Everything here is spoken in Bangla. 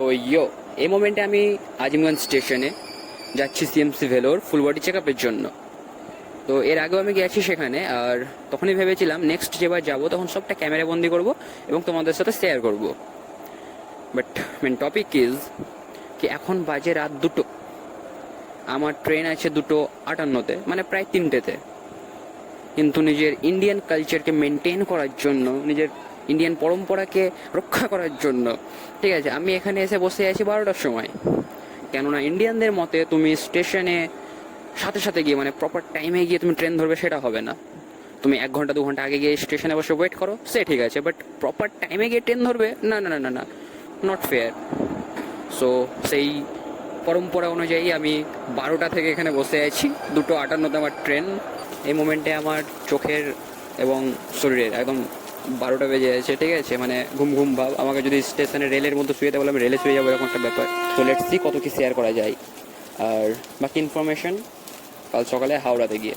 ও ইয়ো, এই মোমেন্টে আমি আজিমগঞ্জ স্টেশনে যাচ্ছি CMC Vellore full body check আপের জন্য। তো এর আগেও আমি গেছি সেখানে, আর তখনই ভেবেছিলাম নেক্সট যেবার যাবো তখন সবটা ক্যামেরা বন্দি করবো এবং তোমাদের সাথে শেয়ার করবো। বাট মেন টপিক ইজ কি এখন বাজে রাত 2টো, আমার ট্রেন আছে 2:58, মানে প্রায় 3টেতে। কিন্তু নিজের ইন্ডিয়ান কালচারকে মেনটেন করার জন্য, নিজের ইন্ডিয়ান পরম্পরাকে রক্ষা করার জন্য, ঠিক আছে, আমি এখানে এসে বসে আছি 12টার সময়। কেননা ইন্ডিয়ানদের মতে তুমি স্টেশনে সাথে সাথে গিয়ে, মানে প্রপার টাইমে গিয়ে তুমি ট্রেন ধরবে সেটা হবে না। তুমি 1 ঘন্টা 2 ঘন্টা আগে গিয়ে স্টেশনে বসে ওয়েট করো, সে ঠিক আছে, বাট প্রপার টাইমে গিয়ে ট্রেন ধরবে না, না, না, না, না, নট ফেয়ার। সো সেই পরম্পরা অনুযায়ী আমি 12টা থেকে এখানে বসে আছি, 2:58 আমার ট্রেন। এই মোমেন্টে আমার চোখের এবং শরীরের একদম 12টা বেজে আছে, ঠিক আছে, মানে ঘুম ঘুম ভাব। আমাকে যদি স্টেশনে রেলের মধ্যে শুয়ে দেয় বলে আমি রেলে শুয়ে যাবো, এরকম একটা ব্যাপার। তো লেটস সি কত কি শেয়ার করা যায়। আর বাকি ইনফরমেশন কাল সকালে হাওড়াতে গিয়ে।